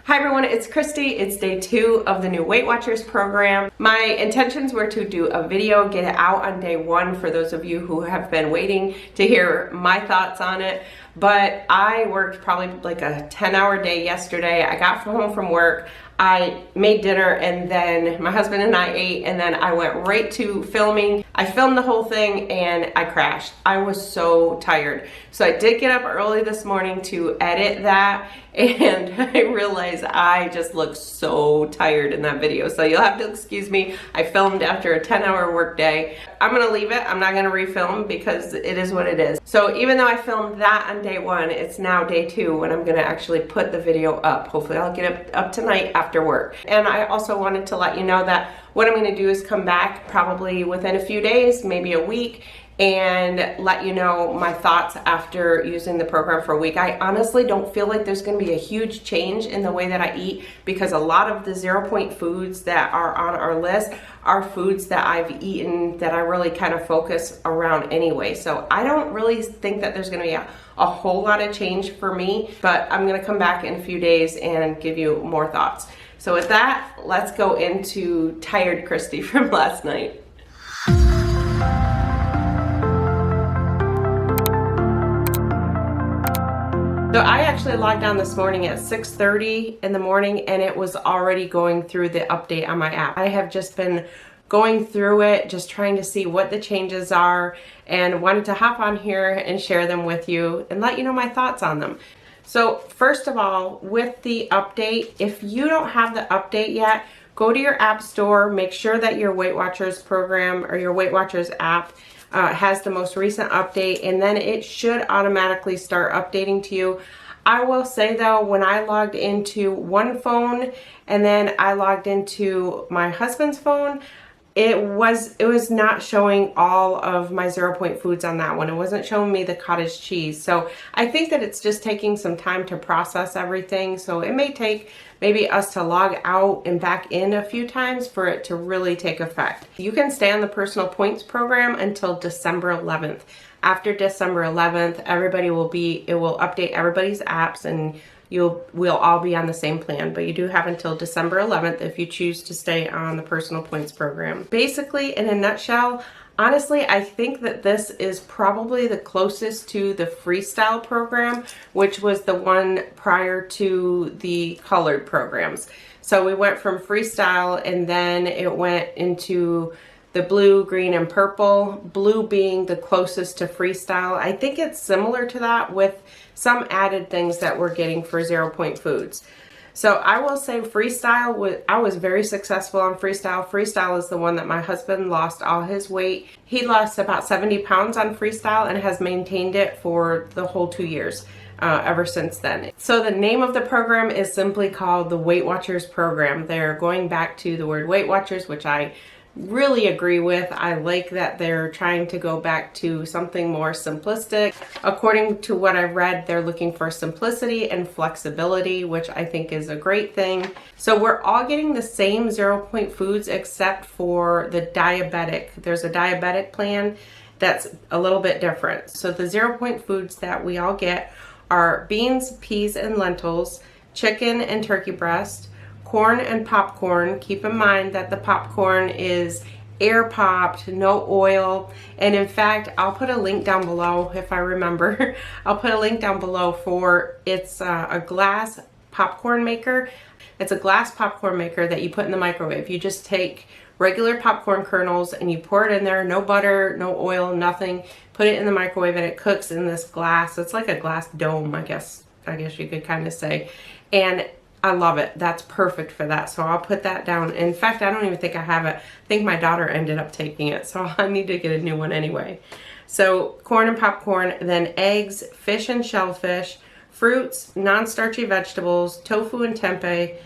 Hi everyone, it's Kristi. It's day 2 of the new Weight Watchers program. My intentions were to do a video, get it out on day 1 for those of you who have been waiting to hear my thoughts on it. But I worked probably like a 10-hour day yesterday. I got home from work, I made dinner, and then my husband and I ate, and then I went right to filming. I filmed the whole thing and I crashed. I was so tired. So I did get up early this morning to edit that, and I realized I just looked so tired in that video. So you'll have to excuse me. I filmed after a 10-hour work day. I'm gonna leave it. I'm not gonna refilm because it is what it is. So even though I filmed that on day 1, it's now day 2 when I'm gonna actually put the video up. Hopefully I'll get it up tonight after work. And I also wanted to let you know that what I'm gonna do is come back probably within a few days, maybe a week, and let you know my thoughts after using the program for a week. I honestly don't feel like there's going to be a huge change in the way that I eat, because a lot of the 0-point foods that are on our list are foods that I've eaten that I really kind of focus around anyway. So I don't really think that there's going to be a whole lot of change for me, but I'm going to come back in a few days and give you more thoughts. So with that, let's go into Tired Kristi from last night. So I actually logged on this morning at 6:30 in the morning, and it was already going through the update on my app. I have just been going through it, just trying to see what the changes are, and wanted to hop on here and share them with you and let you know my thoughts on them. So first of all, with the update, if you don't have the update yet, go to your app store, make sure that your Weight Watchers program or your Weight Watchers app has the most recent update, and then it should automatically start updating to you. I will say though, when I logged into one phone and then I logged into my husband's phone, it was not showing all of my 0-point foods on that one. It wasn't showing me the cottage cheese. So I think that it's just taking some time to process everything. So it may take maybe us to log out and back in a few times for it to really take effect. You can stay on the personal points program until December 11th. After December 11th, it will update everybody's apps, and we'll all be on the same plan, but you do have until December 11th if you choose to stay on the personal points program. Basically, in a nutshell, honestly, I think that this is probably the closest to the freestyle program, which was the one prior to the colored programs. So we went from freestyle, and then it went into the blue, green, and purple. Blue being the closest to freestyle. I think it's similar to that with some added things that we're getting for 0-point foods. So I will say freestyle, I was very successful on freestyle. Freestyle is the one that my husband lost all his weight. He lost about 70 pounds on freestyle and has maintained it for the whole 2 years. Ever since then. So the name of the program is simply called the Weight Watchers program. They're going back to the word Weight Watchers, which I really agree with. I like that they're trying to go back to something more simplistic. According to what I've read, they're looking for simplicity and flexibility, which I think is a great thing. So we're all getting the same 0-point foods except for the diabetic. There's a diabetic plan that's a little bit different. So the 0-point foods that we all get are beans, peas, and lentils, chicken and turkey breast, corn and popcorn. Keep in mind that the popcorn is air popped, no oil. And in fact, I'll put a link down below if I remember. I'll put a link down below for it's a glass popcorn maker. It's a glass popcorn maker that you put in the microwave. You just take regular popcorn kernels and you pour it in there, no butter, no oil, nothing. Put it in the microwave and it cooks in this glass. It's like a glass dome, I guess you could kind of say. And I love it. That's perfect for that. So I'll put that down. In fact, I don't even think I have it. I think my daughter ended up taking it. So I need to get a new one anyway. So corn and popcorn, then eggs, fish and shellfish, fruits, non-starchy vegetables, tofu and tempeh,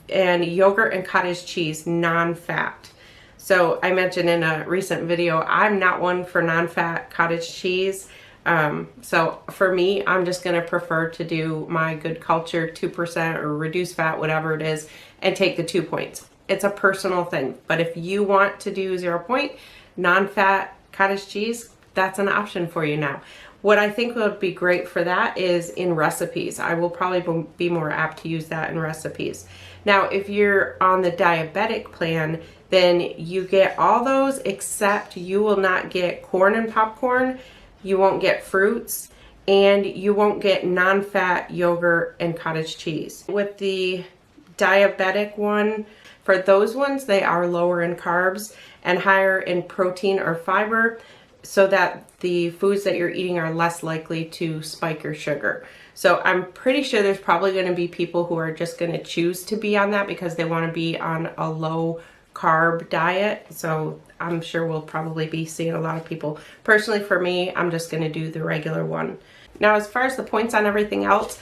and yogurt and cottage cheese, non-fat. So I mentioned in a recent video, I'm not one for non-fat cottage cheese. So for me, I'm just going to prefer to do my Good Culture 2% or reduced fat, whatever it is, and take the 2 points. It's a personal thing. But if you want to do 0 point non-fat cottage cheese, that's an option for you now. What I think would be great for that is in recipes. I will probably be more apt to use that in recipes. Now, if you're on the diabetic plan, then you get all those except you will not get corn and popcorn, you won't get fruits, and you won't get non-fat yogurt and cottage cheese. With the diabetic one, for those ones, they are lower in carbs and higher in protein or fiber, so that the foods that you're eating are less likely to spike your sugar. So I'm pretty sure there's probably going to be people who are just going to choose to be on that because they want to be on a low carb diet. So I'm sure we'll probably be seeing a lot of people. Personally, for me, I'm just going to do the regular one. Now, as far as the points on everything else,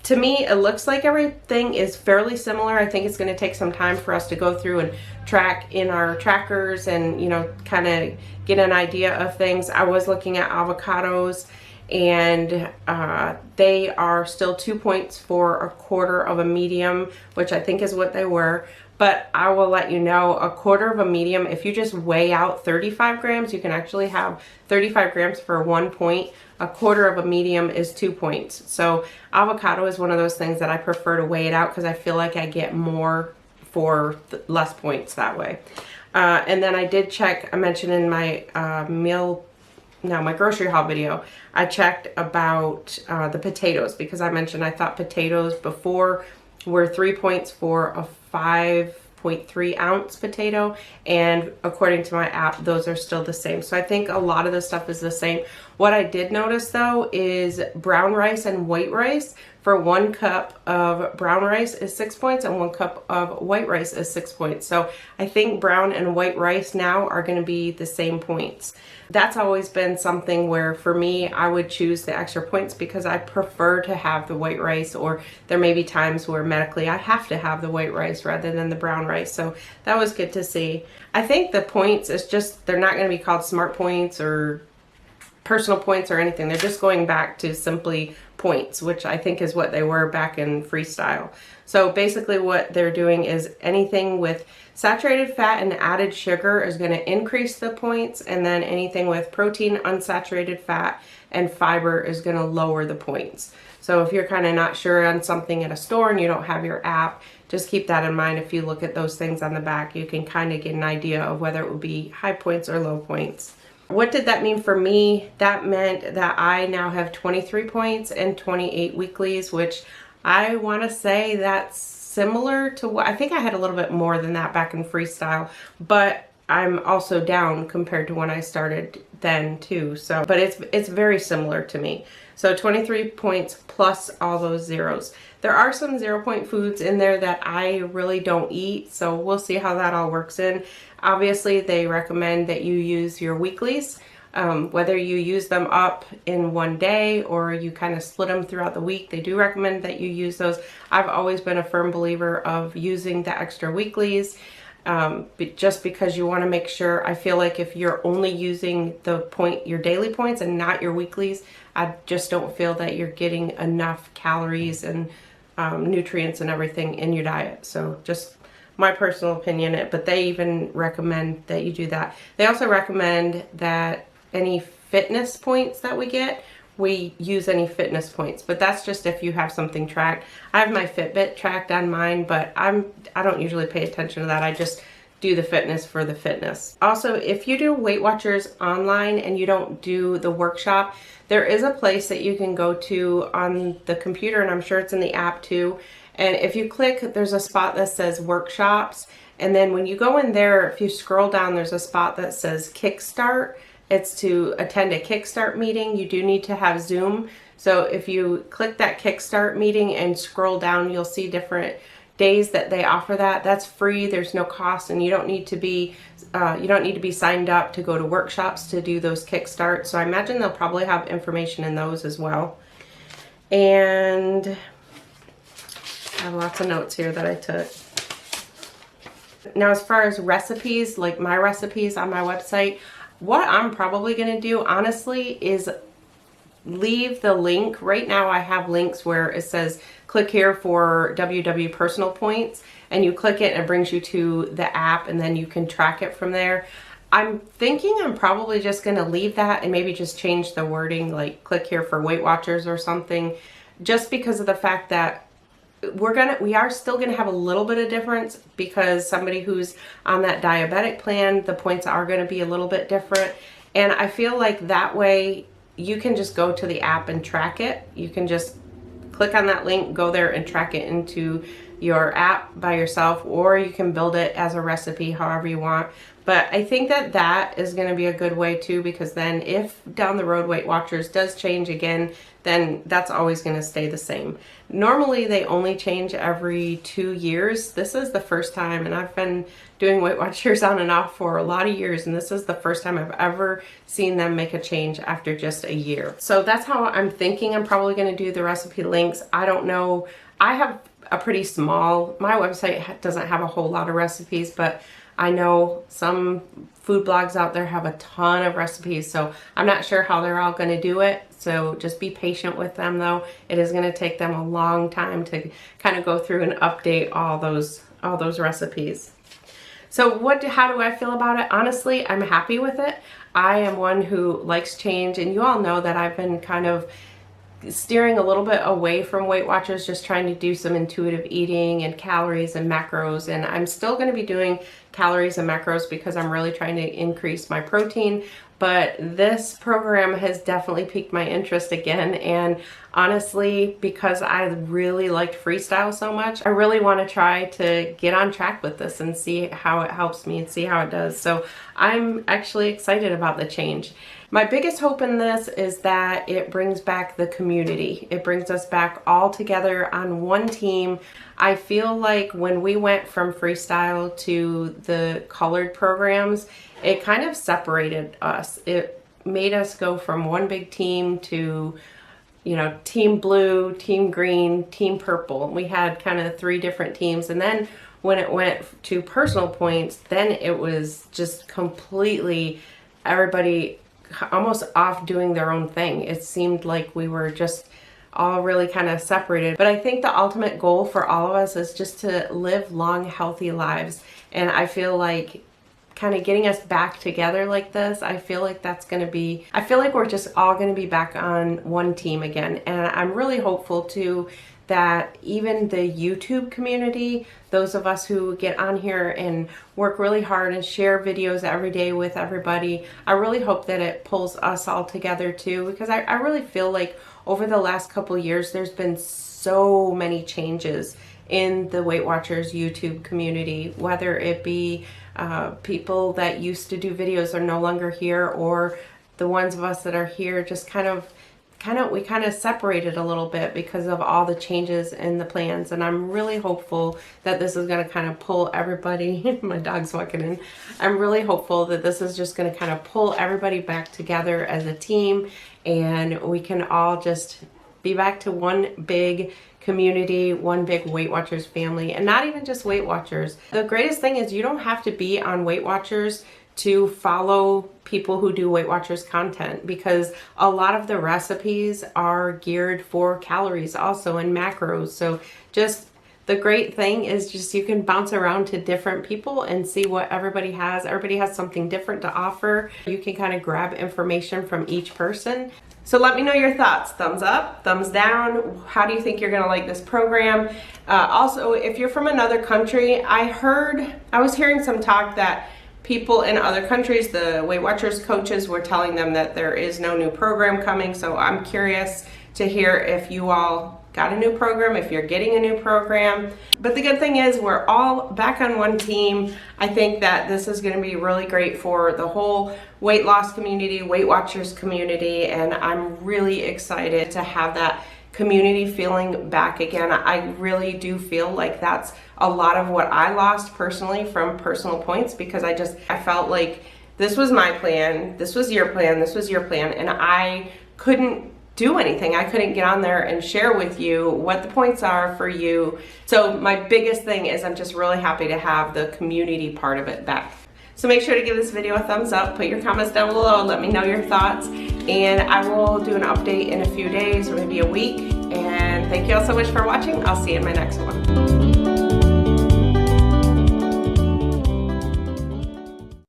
to me, it looks like everything is fairly similar. I think it's going to take some time for us to go through and track in our trackers and, kind of get an idea of things. I was looking at avocados, and they are still 2 points for a quarter of a medium, which I think is what they were. But I will let you know, a quarter of a medium, if you just weigh out 35 grams, you can actually have 35 grams for 1 point. A quarter of a medium is 2 points. So avocado is one of those things that I prefer to weigh it out because I feel like I get more for less points that way. And then I did check, I mentioned in my my grocery haul video, I checked about the potatoes because I mentioned I thought potatoes before were 3 points for a 5.3 ounce potato, and according to my app, those are still the same. So I think a lot of the stuff is the same. What I did notice though is brown rice and white rice. For 1 cup of brown rice is 6 points and 1 cup of white rice is 6 points. So I think brown and white rice now are going to be the same points. That's always been something where for me, I would choose the extra points because I prefer to have the white rice, or there may be times where medically I have to have the white rice rather than the brown rice. So that was good to see. I think the points is just, they're not going to be called smart points or personal points or anything. They're just going back to simply points, which I think is what they were back in freestyle. So basically what they're doing is anything with saturated fat and added sugar is going to increase the points, and then anything with protein, unsaturated fat, and fiber is going to lower the points. So if you're kind of not sure on something at a store and you don't have your app, just keep that in mind. If you look at those things on the back, you can kind of get an idea of whether it would be high points or low points. What did that mean for me? That meant that I now have 23 points and 28 weeklies, which I want to say that's similar to what I think I had a little bit more than that back in freestyle, but I'm also down compared to when I started then too. So, but it's very similar to me. So 23 points plus all those zeros. There are some 0 point foods in there that I really don't eat, so we'll see how that all works in. Obviously, they recommend that you use your weeklies, whether you use them up in one day or you kind of split them throughout the week. They do recommend that you use those. I've always been a firm believer of using the extra weeklies, just because you want to make sure. I feel like if you're only using your daily points and not your weeklies, I just don't feel that you're getting enough calories and nutrients and everything in your diet. So just my personal opinion, but they even recommend that you do that. They also recommend that any fitness points that we get, we use any fitness points, but that's just if you have something tracked. I have my Fitbit tracked on mine, but I don't usually pay attention to that. I just do the fitness for the fitness. Also, if you do Weight Watchers online and you don't do the workshop, there is a place that you can go to on the computer, and I'm sure it's in the app too. And if you click, there's a spot that says workshops. And then when you go in there, if you scroll down, there's a spot that says Kickstart. It's to attend a Kickstart meeting. You do need to have Zoom. So if you click that Kickstart meeting and scroll down, you'll see different days that they offer that. That's free. There's no cost, and you don't need to be signed up to go to workshops to do those Kickstarts. So I imagine they'll probably have information in those as well. And I have lots of notes here that I took. Now, as far as recipes, like my recipes on my website, what I'm probably going to do, honestly, is leave the link. Right now I have links where it says click here for WW personal points, and you click it and it brings you to the app, and then you can track it from there. I'm thinking I'm probably just going to leave that and maybe just change the wording, like click here for Weight Watchers or something, just because of the fact that we are still going to have a little bit of difference, because somebody who's on that diabetic plan, the points are going to be a little bit different. And I feel like that way you can just go to the app and track it. You can just click on that link, go there and track it into your app by yourself, or you can build it as a recipe, however you want. But I think that that is going to be a good way too, because then if down the road Weight Watchers does change again, then that's always going to stay the same. Normally they only change every 2 years. This is the first time, and I've been doing Weight Watchers on and off for a lot of years, and this is the first time I've ever seen them make a change after just a year. So that's how I'm thinking I'm probably going to do the recipe links. I don't know. I have a pretty small, my website doesn't have a whole lot of recipes, but I know some food blogs out there have a ton of recipes, so I'm not sure how they're all going to do it. So just be patient with them though. It is going to take them a long time to kind of go through and update all those recipes. So how do I feel about it? Honestly, I'm happy with it. I am one who likes change, and you all know that I've been kind of steering a little bit away from Weight Watchers, just trying to do some intuitive eating and calories and macros. And I'm still going to be doing calories and macros because I'm really trying to increase my protein. But this program has definitely piqued my interest again. And honestly, because I really liked freestyle so much, I really want to try to get on track with this and see how it helps me and see how it does. So I'm actually excited about the change. My biggest hope in this is that it brings back the community. It brings us back all together on one team. I feel like when we went from freestyle to the colored programs, it kind of separated us. It made us go from one big team to, you know, team blue, team green, team purple. We had kind of 3 different teams. And then when it went to personal points, then it was just completely everybody almost off doing their own thing. It seemed like we were just all really kind of separated. But I think the ultimate goal for all of us is just to live long, healthy lives. And I feel like kind of getting us back together like this, I feel like I feel like we're just all going to be back on one team again. And I'm really hopeful too that even the YouTube community, those of us who get on here and work really hard and share videos every day with everybody, I really hope that it pulls us all together too, because I really feel like over the last couple years, there's been so many changes in the Weight Watchers YouTube community, whether it be people that used to do videos are no longer here, or the ones of us that are here just we kind of separated a little bit because of all the changes in the plans. And I'm really hopeful that this is going to kind of pull everybody, my dog's walking in. I'm really hopeful that this is just going to kind of pull everybody back together as a team, and we can all just be back to one big community, one big Weight Watchers family. And not even just Weight Watchers. The greatest thing is you don't have to be on Weight Watchers to follow people who do Weight Watchers content, because a lot of the recipes are geared for calories also and macros. So just the great thing is just you can bounce around to different people and see what everybody has. Everybody has something different to offer. You can kind of grab information from each person. So let me know your thoughts. Thumbs up, thumbs down. How do you think you're gonna like this program? Also, if you're from another country, I was hearing some talk that people in other countries, the Weight Watchers coaches were telling them that there is no new program coming. So I'm curious to hear if you all got a new program, if you're getting a new program. But the good thing is we're all back on one team. I think that this is going to be really great for the whole weight loss community, Weight Watchers community, and I'm really excited to have that community feeling back again. I really do feel like that's a lot of what I lost personally from personal points, because I felt like this was my plan, this was your plan, this was your plan, and I couldn't do anything. I couldn't get on there and share with you what the points are for you. So my biggest thing is I'm just really happy to have the community part of it back. So make sure to give this video a thumbs up, put your comments down below, let me know your thoughts, and I will do an update in a few days or maybe a week. And thank you all so much for watching. I'll see you in my next one.